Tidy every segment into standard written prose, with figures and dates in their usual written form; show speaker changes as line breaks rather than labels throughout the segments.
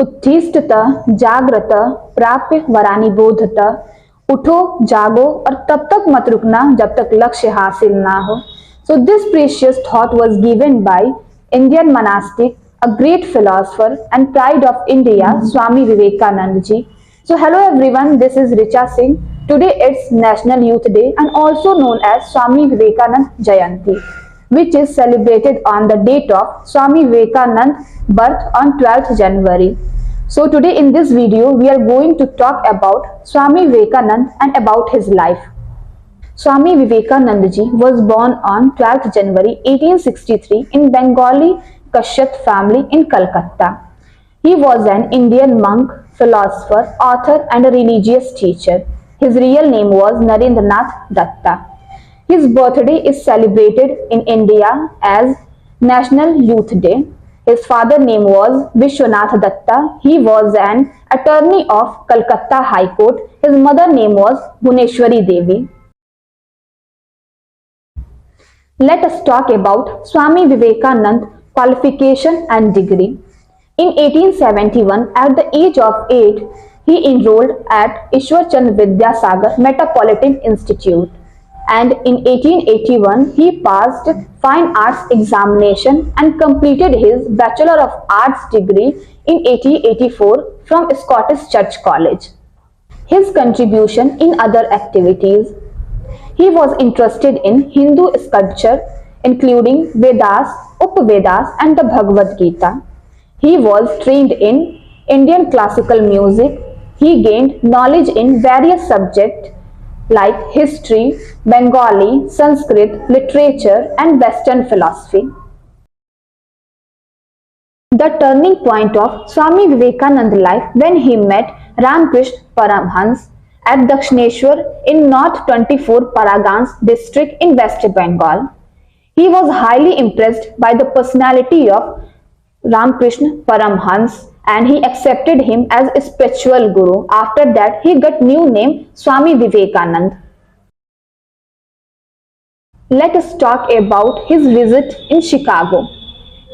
उत्थिष्ठत जाग्रत प्राप्य वरानि बोधत। उठो जागो और तब तक मत रुकना जब तक लक्ष्य हासिल ना हो। So this precious thought was given by Indian monastic, a great philosopher and pride of India, Swami Vivekananda ji. So hello everyone, this is Richa Singh. Today it's National Youth Day and also known as Swami Vivekananda Jayanti, which is celebrated on the date of Swami Vivekananda birth on 12th January. So today in this video we are going to talk about Swami Vivekananda and about his life. Swami Vivekananda ji was born on 12th January 1863 in Bengali Kashyap family in Calcutta. He was an Indian monk, philosopher, author and a religious teacher. His real name was Narendranath Datta. His birthday is celebrated in India as National Youth Day. His father name was Vishwanath Datta. He was an attorney of Calcutta High Court. His mother name was Bhuneshwari Devi. Let us talk about Swami Vivekananda qualification and degree. In 1871, at the age of 8, he enrolled at Ishwar Chand Vidyasagar Metropolitan Institute, and in 1881 he passed Fine Arts examination and completed his Bachelor of Arts degree in 1884 from Scottish Church College. His contribution in other activities: he was interested in Hindu sculpture, including Vedas, Upavedas and the Bhagavad Gita. He was trained in Indian classical music. He gained knowledge in various subjects like history, Bengali, Sanskrit, literature and Western philosophy. The turning point of Swami Vivekananda's life when he met Ramakrishna Paramhans at Dakshineshwar in North 24 Paragans district in West Bengal. He was highly impressed by the personality of Ramakrishna Paramhans and he accepted him as a spiritual guru. After that, he got new name Swami Vivekananda. Let us talk about his visit in Chicago.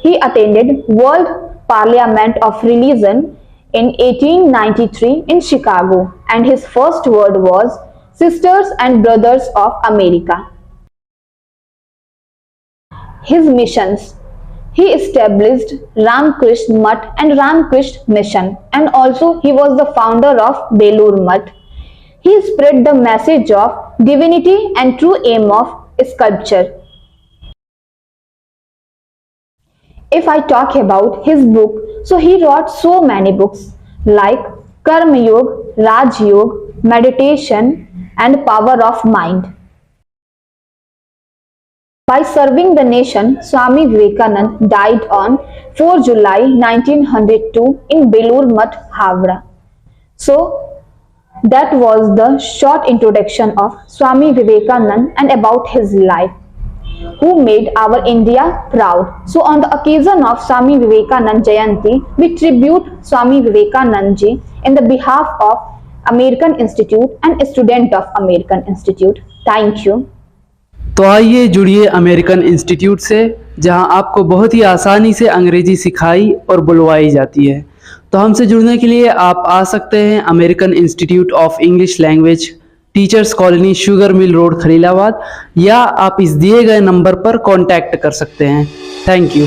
He attended World Parliament of Religion in 1893 in Chicago, and his first word was Sisters and Brothers of America. His missions: he established Ramakrishna Mutt and Ramakrishna Mission, and also he was the founder of Belur Mutt. He spread the message of divinity and true aim of sculpture. If I talk about his book, so he wrote so many books like Karma Yoga, Raj Yoga, Meditation and Power of Mind. By serving the nation, Swami Vivekananda died on 4 July 1902 in Belur Mutt, Havra. So that was the short introduction of Swami Vivekananda and about his life, who made our India proud. So on the occasion of Swami Vivekananda Jayanti, we tribute Swami Vivekananda ji in the behalf of American Institute and a student of American Institute. Thank you.
तो आइए जुड़िए American institute से, जहां आपको बहुत ही आसानी से अंग्रेजी सिखाई और बुलवाई जाती है। तो हमसे जुड़ने के लिए आप आ सकते हैं American institute of English language, teachers colony, sugar mill road, Khalilabad, या आप इस दिए गए नंबर पर कांटेक्ट कर सकते हैं। Thank you.